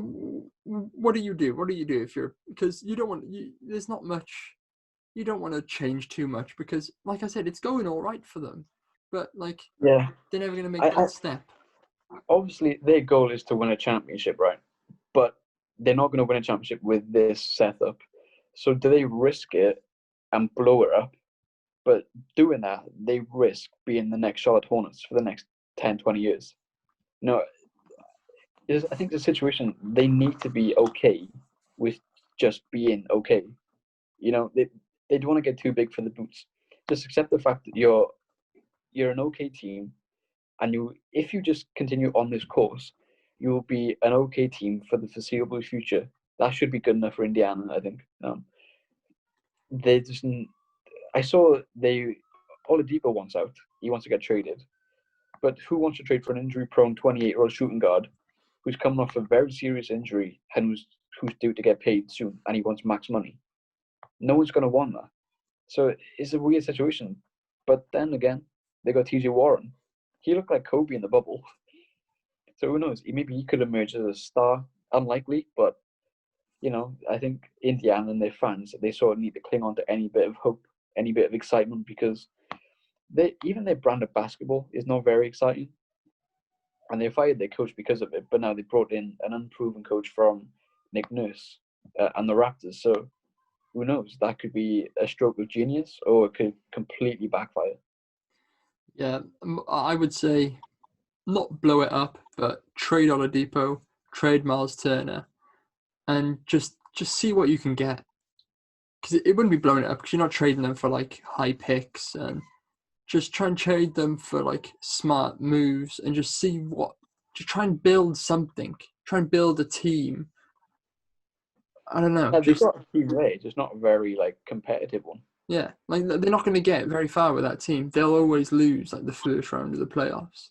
[SPEAKER 1] what do you do? What do you do if you're because you don't want there's not much. You don't want to change too much because, like I said, it's going all right for them. But like,
[SPEAKER 2] Yeah,
[SPEAKER 1] they're never going to make
[SPEAKER 2] I
[SPEAKER 1] that step.
[SPEAKER 2] obviously their goal is to win a championship, right? But they're not going to win a championship with this setup. So do they risk it and blow it up? But doing that, they risk being the next Charlotte Hornets for the next 10, 20 years. No, I think the situation, they need to be okay with just being okay. They don't want to get too big for the boots. Just accept the fact that you're an okay team, and if you just continue on this course, you will be an okay team for the foreseeable future. That should be good enough for Indiana, I think. They just, I saw Oladipo wants out. He wants to get traded, but who wants to trade for an injury-prone 28-year-old shooting guard who's coming off a very serious injury and who's due to get paid soon, and he wants max money? No one's going to want that. So it's a weird situation. But then again, they got TJ Warren. He looked like Kobe in the bubble. So who knows? Maybe he could emerge as a star. Unlikely, but I think Indiana and their fans, they sort of need to cling on to any bit of hope, any bit of excitement, because even their brand of basketball is not very exciting. And they fired their coach because of it, but now they brought in an unproven coach from Nick Nurse and the Raptors. So who knows? That could be a stroke of genius, or it could completely backfire.
[SPEAKER 1] Yeah, I would say not blow it up, but trade Oladipo, trade Miles Turner, and just see what you can get. Because it wouldn't be blowing it up because you're not trading them for like high picks, and just try and trade them for like smart moves and just see just try and build something. Try and build a team. I don't know.
[SPEAKER 2] Yeah, they've got a team there, just not a very competitive one.
[SPEAKER 1] Yeah, like they're not going to get very far with that team. They'll always lose like the first round of the playoffs.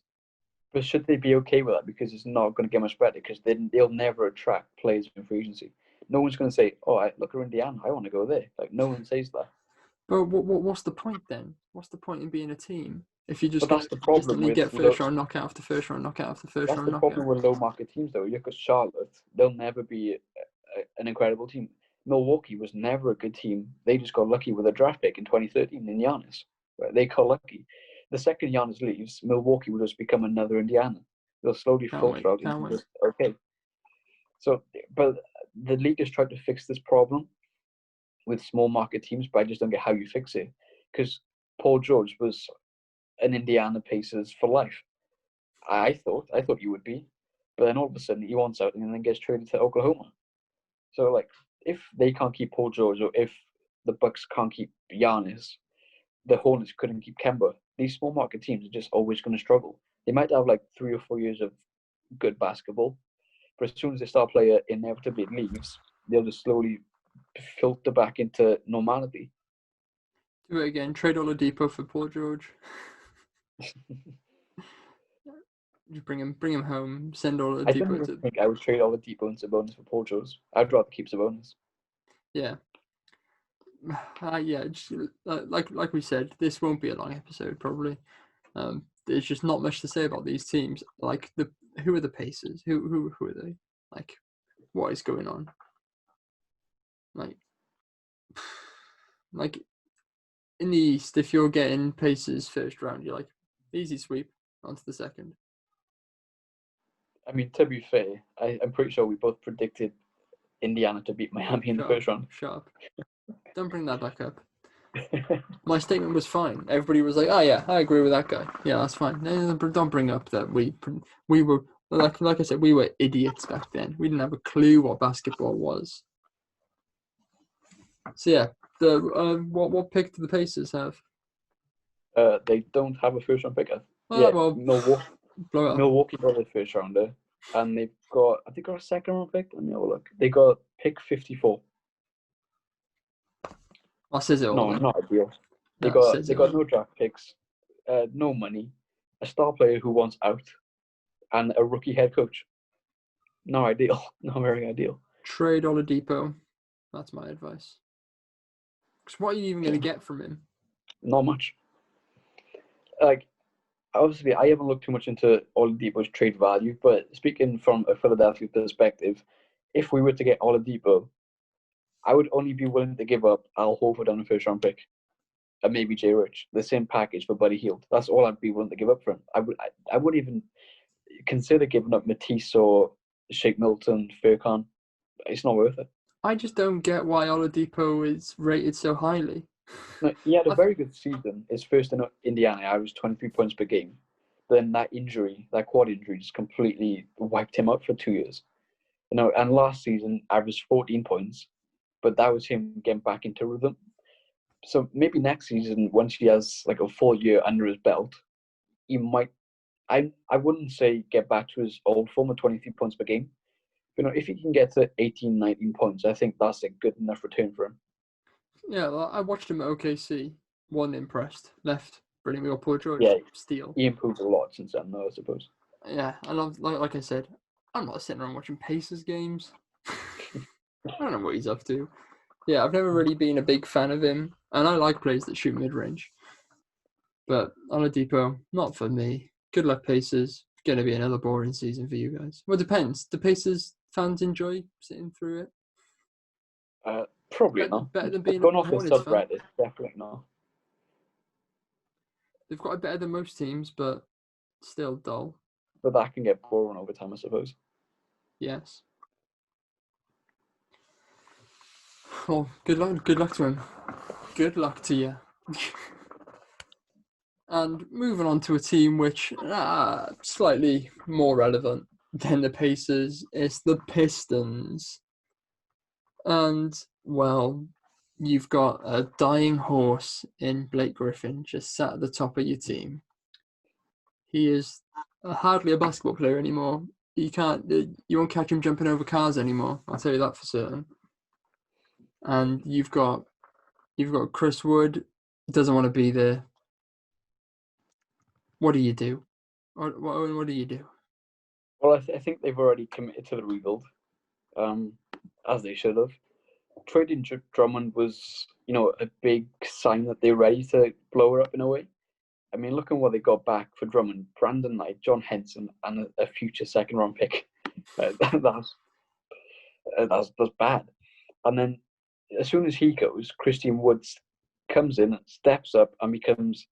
[SPEAKER 2] But should they be okay with that? Because it's not going to get much better. Because they'll never attract players in free agency. No one's going to say, "Oh, look at Indiana. I want to go there." No one says that.
[SPEAKER 1] But what's the point then? What's the point in being a team if you're just
[SPEAKER 2] But
[SPEAKER 1] going
[SPEAKER 2] that's
[SPEAKER 1] to
[SPEAKER 2] the problem
[SPEAKER 1] consistently get
[SPEAKER 2] with
[SPEAKER 1] first round knockout after first round knockout after first
[SPEAKER 2] that's
[SPEAKER 1] round
[SPEAKER 2] the
[SPEAKER 1] knockout?
[SPEAKER 2] problem with low market teams, though. You look at Charlotte; they'll never be an incredible team. Milwaukee was never a good team. They just got lucky with a draft pick in 2013 in Giannis. Right? They got lucky. The second Giannis leaves, Milwaukee will just become another Indiana. They'll slowly filter out into just okay. So, but the league has tried to fix this problem with small market teams, but I just don't get how you fix it. Because Paul George was an Indiana Pacers for life. I thought he would be, but then all of a sudden he wants out and then gets traded to Oklahoma. So if they can't keep Paul George, or if the Bucks can't keep Giannis, the Hornets couldn't keep Kemba. These small market teams are just always going to struggle. They might have 3 or 4 years of good basketball, but as soon as the star player inevitably leaves, they'll just slowly filter back into normality.
[SPEAKER 1] Do it again. Trade Oladipo for Paul George. Just bring him home. Send all the
[SPEAKER 2] I don't
[SPEAKER 1] Depot
[SPEAKER 2] even
[SPEAKER 1] to.
[SPEAKER 2] think I would trade Oladipo and Sabonis for Paul George. I'd rather keep Sabonis.
[SPEAKER 1] Yeah. Yeah. Just, like we said, this won't be a long episode probably. There's just not much to say about these teams. Like who are the Pacers? Who are they? Like, what is going on? Like in the East, if you're getting Pacers first round, you're like easy sweep onto the second.
[SPEAKER 2] I mean, to be fair, I'm pretty sure we both predicted Indiana to beat Miami in the first round.
[SPEAKER 1] Sharp. Don't bring that back up. My statement was fine. Everybody was like, "Oh yeah, I agree with that guy. Yeah, that's fine." No, don't bring up that we were like I said, we were idiots back then. We didn't have a clue what basketball was. So yeah, what pick do the Pacers have?
[SPEAKER 2] They don't have a first round pick.
[SPEAKER 1] Well,
[SPEAKER 2] Milwaukee got a first rounder, and they've got a second round pick. Let me have a look. They got pick 54.
[SPEAKER 1] That says it all.
[SPEAKER 2] No,
[SPEAKER 1] then.
[SPEAKER 2] not ideal. They got no draft picks, no money, a star player who wants out, and a rookie head coach. Not ideal. Not very ideal.
[SPEAKER 1] Trade Oladipo. That's my advice. Because what are you even going to get from him?
[SPEAKER 2] Not much. Like, obviously, I haven't looked too much into Oladipo's trade value, but speaking from a Philadelphia perspective, if we were to get Oladipo, I would only be willing to give up Al Horford on a first round pick, and maybe Jay Rich, the same package for Buddy Hield. That's all I'd be willing to give up for him. I wouldn't even consider giving up Matisse or Shake Milton, Furkan. It's not worth it.
[SPEAKER 1] I just don't get why Oladipo is rated so highly.
[SPEAKER 2] No, he had a very good season. His first in Indiana, averaged 23 points per game. Then that quad injury, just completely wiped him out for 2 years. And last season averaged 14 points, but that was him getting back into rhythm. So maybe next season, once he has like a full year under his belt, he might. I wouldn't say get back to his old form of 23 points per game. But, if he can get to 18, 19 points, I think that's a good enough return for him.
[SPEAKER 1] Yeah, well, I watched him at OKC. Wasn't impressed. Left. Brilliant. We got Paul George.
[SPEAKER 2] Yeah,
[SPEAKER 1] Steal.
[SPEAKER 2] He improved a lot since then, though, I suppose.
[SPEAKER 1] Yeah, I love like I said, I'm not sitting around watching Pacers games. I don't know what he's up to. Yeah, I've never really been a big fan of him, and I like players that shoot mid range. But Oladipo, not for me. Good luck, Pacers. Going to be another boring season for you guys. Well, it depends. Do Pacers fans enjoy sitting through it?
[SPEAKER 2] Probably not.
[SPEAKER 1] Better than being
[SPEAKER 2] Going
[SPEAKER 1] a
[SPEAKER 2] off the
[SPEAKER 1] Hornets fan.
[SPEAKER 2] subreddit, definitely not.
[SPEAKER 1] They've got it better than most teams, but still dull.
[SPEAKER 2] But that can get boring over time, I suppose.
[SPEAKER 1] Yes. Well, good luck. Good luck to him. Good luck to you. And moving on to a team which slightly more relevant than the Pacers, it's the Pistons. And well, you've got a dying horse in Blake Griffin just sat at the top of your team. He is hardly a basketball player anymore. You won't catch him jumping over cars anymore. I'll tell you that for certain. And you've got Chris Wood, doesn't want to be there. What do you do? What do you do?
[SPEAKER 2] Well, I think they've already committed to the rebuild, as they should have. Trading Drummond was, a big sign that they're ready to blow her up in a way. I mean, look at what they got back for Drummond: Brandon Knight, John Henson, and a future second-round pick. That's bad. And then, as soon as he goes, Christian Woods comes in, steps up, and becomes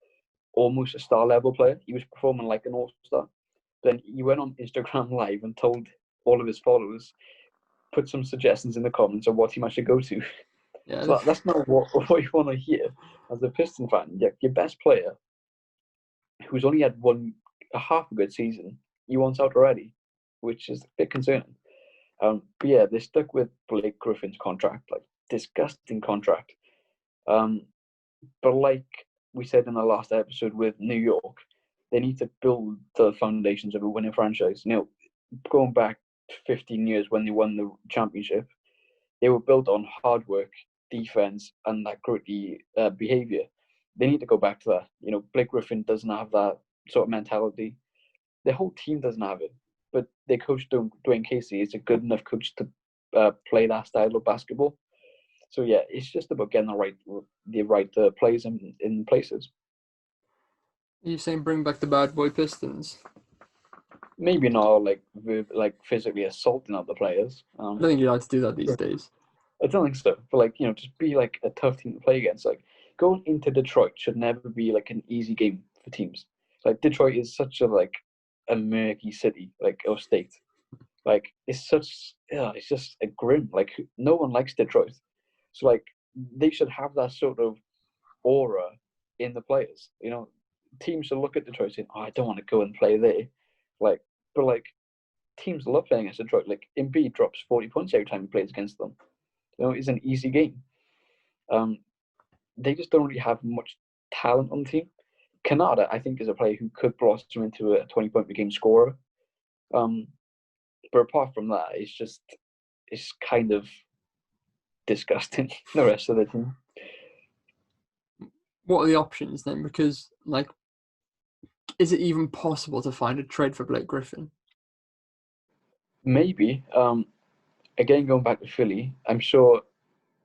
[SPEAKER 2] almost a star-level player. He was performing like an all-star. Then he went on Instagram Live and told all of his followers, put some suggestions in the comments of what team I should go to.
[SPEAKER 1] Yeah,
[SPEAKER 2] So that's not what you want to hear as a Piston fan. Your best player, who's only had a half a good season, he wants out already, which is a bit concerning. But yeah, they stuck with Blake Griffin's contract, like disgusting contract. But like we said in the last episode with New York, they need to build the foundations of a winning franchise. Going back 15 years when they won the championship, they were built on hard work, defense, and that gritty behavior. They need to go back to that. Blake Griffin doesn't have that sort of mentality. the whole team doesn't have it. But their coach, Dwayne Casey, is a good enough coach to play that style of basketball. So yeah, it's just about getting the right players in places.
[SPEAKER 1] Are you saying bring back the bad boy Pistons?
[SPEAKER 2] Maybe not like physically assaulting other players.
[SPEAKER 1] I don't think you're allowed to do that these days.
[SPEAKER 2] I don't think so. But just be like a tough team to play against. Like going into Detroit should never be like an easy game for teams. Like Detroit is such a murky city, or state. Like it's just a grim. Like no one likes Detroit. So like they should have that sort of aura in the players. Teams should look at Detroit saying, "Oh, I don't want to go and play there." But teams love playing against Detroit. Like Embiid drops 40 points every time he plays against them. It's an easy game. They just don't really have much talent on the team. Canada, I think, is a player who could blossom into a 20-point per game scorer. But apart from that, it's kind of disgusting. The rest of the team.
[SPEAKER 1] What are the options then? Because is it even possible to find a trade for Blake Griffin?
[SPEAKER 2] Maybe. Again, going back to Philly, I'm sure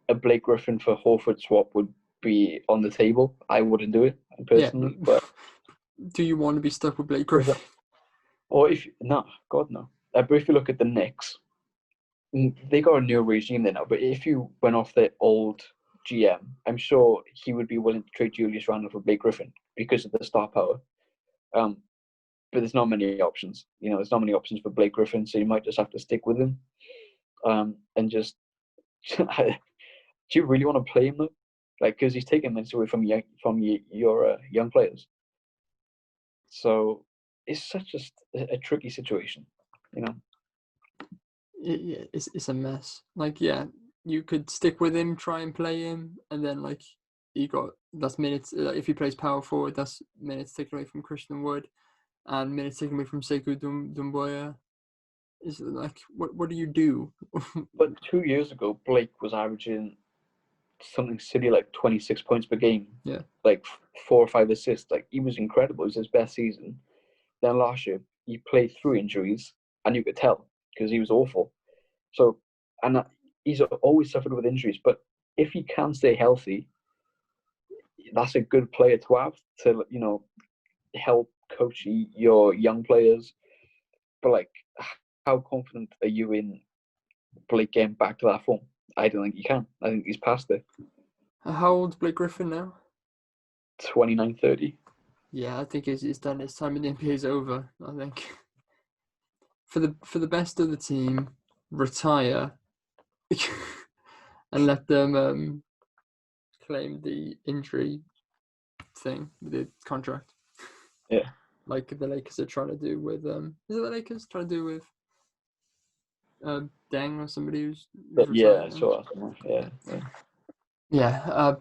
[SPEAKER 2] a Blake Griffin for Horford swap would be on the table. I wouldn't do it personally, but
[SPEAKER 1] do you want to be stuck with Blake Griffin?
[SPEAKER 2] Or God no. But if you look at the Knicks, they got a new regime there now. But if you went off their old GM, I'm sure he would be willing to trade Julius Randle for Blake Griffin because of the star power. But there's not many options. There's not many options for Blake Griffin, so you might just have to stick with him. And just, do you really want to play him though? Because he's taking minutes away from your young players. So it's such a tricky situation,
[SPEAKER 1] Yeah, it's a mess. You could stick with him, try and play him, and then that's minutes. If he plays power forward, that's minutes taken away from Christian Wood, and minutes taken away from Sekou Doumbouya. Is what do you do?
[SPEAKER 2] But 2 years ago, Blake was averaging something silly like 26 points per game.
[SPEAKER 1] Yeah.
[SPEAKER 2] 4 or 5 assists. He was incredible. It was his best season. Then last year, he played through injuries, and you could tell because he was awful. So, and he's always suffered with injuries. But if he can stay healthy, that's a good player to have to, help coach your young players. But how confident are you in Blake getting back to that form? I don't think he can. I think he's past it.
[SPEAKER 1] How old's Blake Griffin now?
[SPEAKER 2] 29, 30.
[SPEAKER 1] Yeah, I think he's done. His time in the NBA is over. I think for the best of the team, retire and let them claim the injury thing with the contract.
[SPEAKER 2] Yeah.
[SPEAKER 1] Like the Lakers are trying to do with is it the Lakers trying to do with Deng or somebody who's
[SPEAKER 2] yeah, so
[SPEAKER 1] yeah.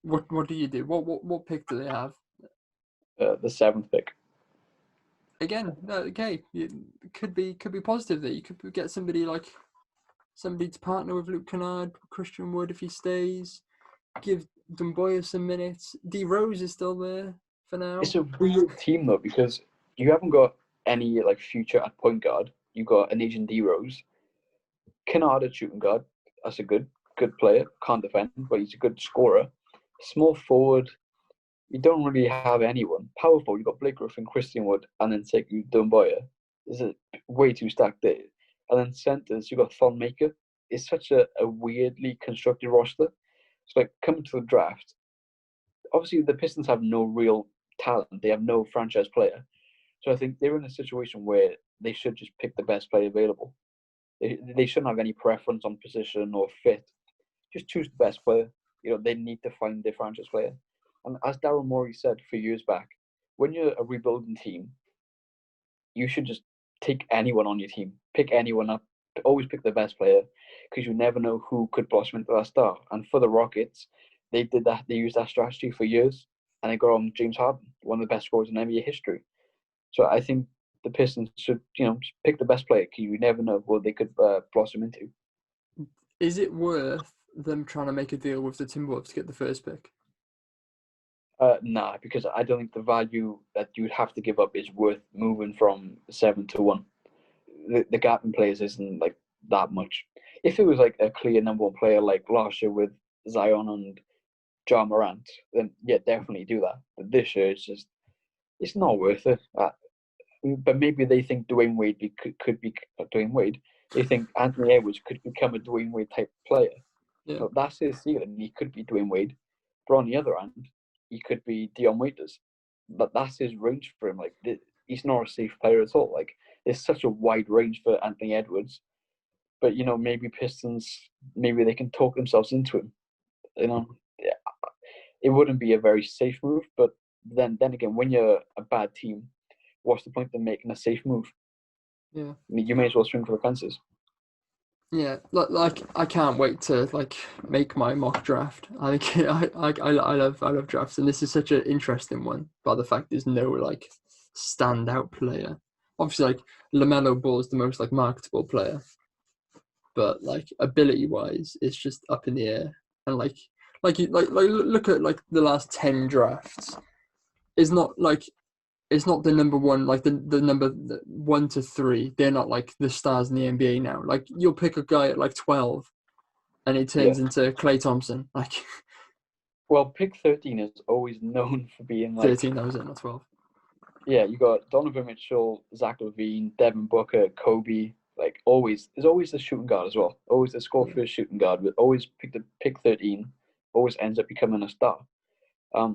[SPEAKER 1] What do you do? What pick do they have?
[SPEAKER 2] The 7th pick.
[SPEAKER 1] Again, okay, it could be positive that you could get somebody to partner with Luke Kennard, Christian Wood if he stays. Give Doumbouya some minutes. D Rose is still there for now.
[SPEAKER 2] It's a weird team though because you haven't got any future at point guard. You've got an agent D Rose. Kennard at shooting guard. That's a good player. Can't defend, but he's a good scorer. Small forward. You don't really have anyone. Power forward, you've got Blake Griffin, Christian Wood, and then Sekou Doumbouya. This is way too stacked there. And then centers, you've got Thon Maker. It's such a weirdly constructed roster. It's coming to the draft. Obviously, the Pistons have no real talent. They have no franchise player. So I think they're in a situation where they should just pick the best player available. They shouldn't have any preference on position or fit. Just choose the best player. They need to find their franchise player. And as Daryl Morey said a few years back, when you're a rebuilding team, you should just take anyone on your team. Pick anyone up. Always pick the best player because you never know who could blossom into that star. And for the Rockets, they did that. They used that strategy for years, and they got on James Harden, one of the best scorers in NBA history. So I think the Pistons should, just pick the best player because you never know what they could blossom into.
[SPEAKER 1] Is it worth them trying to make a deal with the Timberwolves to get the first pick?
[SPEAKER 2] Nah, because I don't think the value that you'd have to give up is worth moving from 7 to 1. The gap in players isn't like that much. If it was like a clear number one player like last year with Zion and Ja Morant, then yeah, definitely do that. But this year, it's not worth it. But maybe they think Dwayne Wade could be Dwayne Wade. They think Anthony Edwards could become a Dwayne Wade type player.
[SPEAKER 1] Yeah.
[SPEAKER 2] No, that's his ceiling. He could be Dwayne Wade. But on the other hand, he could be Dion Waiters. But that's his range for him. Like he's not a safe player at all. Like there's such a wide range for Anthony Edwards. But maybe Pistons, maybe they can talk themselves into him. Yeah, it wouldn't be a very safe move. But then again, when you're a bad team, what's the point of making a safe move?
[SPEAKER 1] Yeah.
[SPEAKER 2] You may as well swing for the fences.
[SPEAKER 1] Yeah, like I can't wait to make my mock draft. I think I love drafts, and this is such an interesting one. By the fact there's no standout player. Obviously, LaMelo Ball is the most marketable player, but ability wise, it's just up in the air. And look at the last 10 drafts. It's not the number one, the number 1 to 3. They're not the stars in the NBA now. You'll pick a guy at 12, and it turns into Klay Thompson.
[SPEAKER 2] Well, pick 13 is always known for being
[SPEAKER 1] 13. That was it, not 12.
[SPEAKER 2] Yeah, you got Donovan Mitchell, Zach LaVine, Devin Booker, Kobe. Always, there's always the shooting guard as well. Always the score first shooting guard, but always pick 13. Always ends up becoming a star. But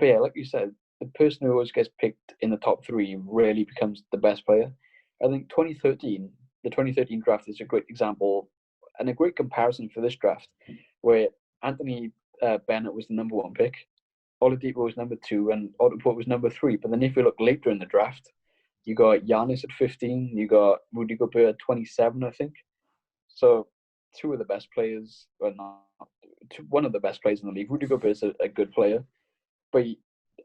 [SPEAKER 2] yeah, like you said, the person who always gets picked in the top 3 rarely becomes the best player. I think the 2013 draft is a great example and a great comparison for this draft, where Anthony Bennett was the number 1 pick, Oladipo was number 2, and Oladipo was number 3. But then if you look later in the draft, you got Giannis at 15, you got Rudy Gobert at 27, I think. So two of the best players, one of the best players in the league. Rudy Gobert is a good player, but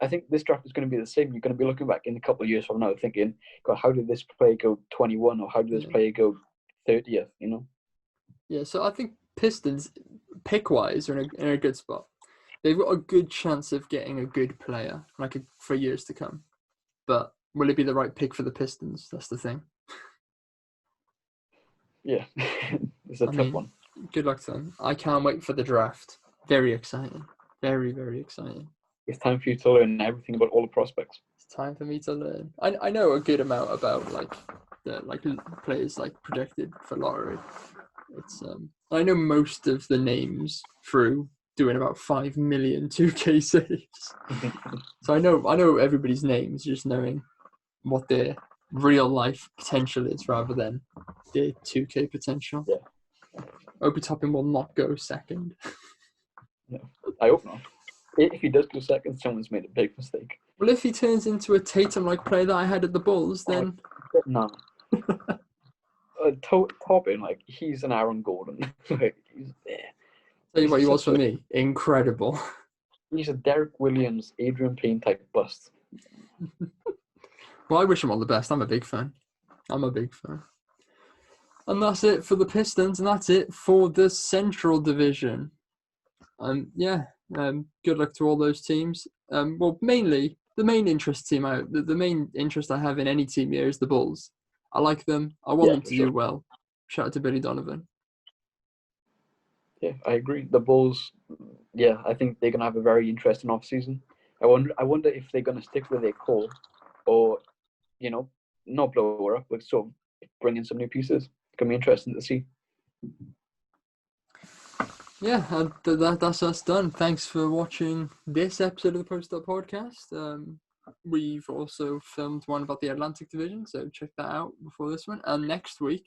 [SPEAKER 2] I think this draft is going to be the same. You're going to be looking back in a couple of years from now thinking, God, how did this player go 21, or how did this player go 30th,
[SPEAKER 1] Yeah, so I think Pistons, pick-wise, are in a good spot. They've got a good chance of getting a good player, for years to come. But will it be the right pick for the Pistons? That's the thing.
[SPEAKER 2] Yeah, it's a tough one.
[SPEAKER 1] Good luck to them. I can't wait for the draft. Very exciting. Very, very exciting.
[SPEAKER 2] It's time for you to learn everything about all the prospects.
[SPEAKER 1] It's time for me to learn. I know a good amount about the players projected for lottery. It's I know most of the names through doing about 5 million 2K saves. So I know everybody's names, just knowing what their real life potential is rather than their 2K potential.
[SPEAKER 2] Yeah.
[SPEAKER 1] Obi Toppin will not go second.
[SPEAKER 2] No, I hope not. If he does go second, someone's made a big mistake.
[SPEAKER 1] Well, if he turns into a Tatum-like player that I had at the Bulls, then...
[SPEAKER 2] No. Toppin, he's an Aaron Gordon. He's there.
[SPEAKER 1] Tell you what he was for me. Incredible.
[SPEAKER 2] He's a Derek Williams, Adrian Payne type bust.
[SPEAKER 1] Well, I wish him all the best. I'm a big fan. And that's it for the Pistons, and that's it for the Central Division. Good luck to all those teams. Well, mainly the main interest I have in any team here is the Bulls. I like them. I want them to do well. Shout out to Billy Donovan.
[SPEAKER 2] Yeah, I agree. The Bulls, I think they're gonna have a very interesting offseason. I wonder if they're gonna stick with their core, or not blow her up, but sort of bring in some new pieces. It's gonna be interesting to see.
[SPEAKER 1] Yeah, and that's us done. Thanks for watching this episode of the Post Up Podcast. We've also filmed one about the Atlantic Division, so check that out before this one. And next week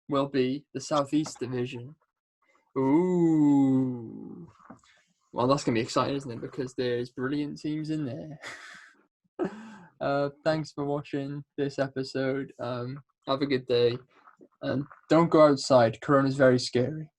[SPEAKER 1] will be the Southeast Division. Ooh. Well, that's going to be exciting, isn't it? Because there's brilliant teams in there. Thanks for watching this episode. Have a good day. And don't go outside. Corona's very scary.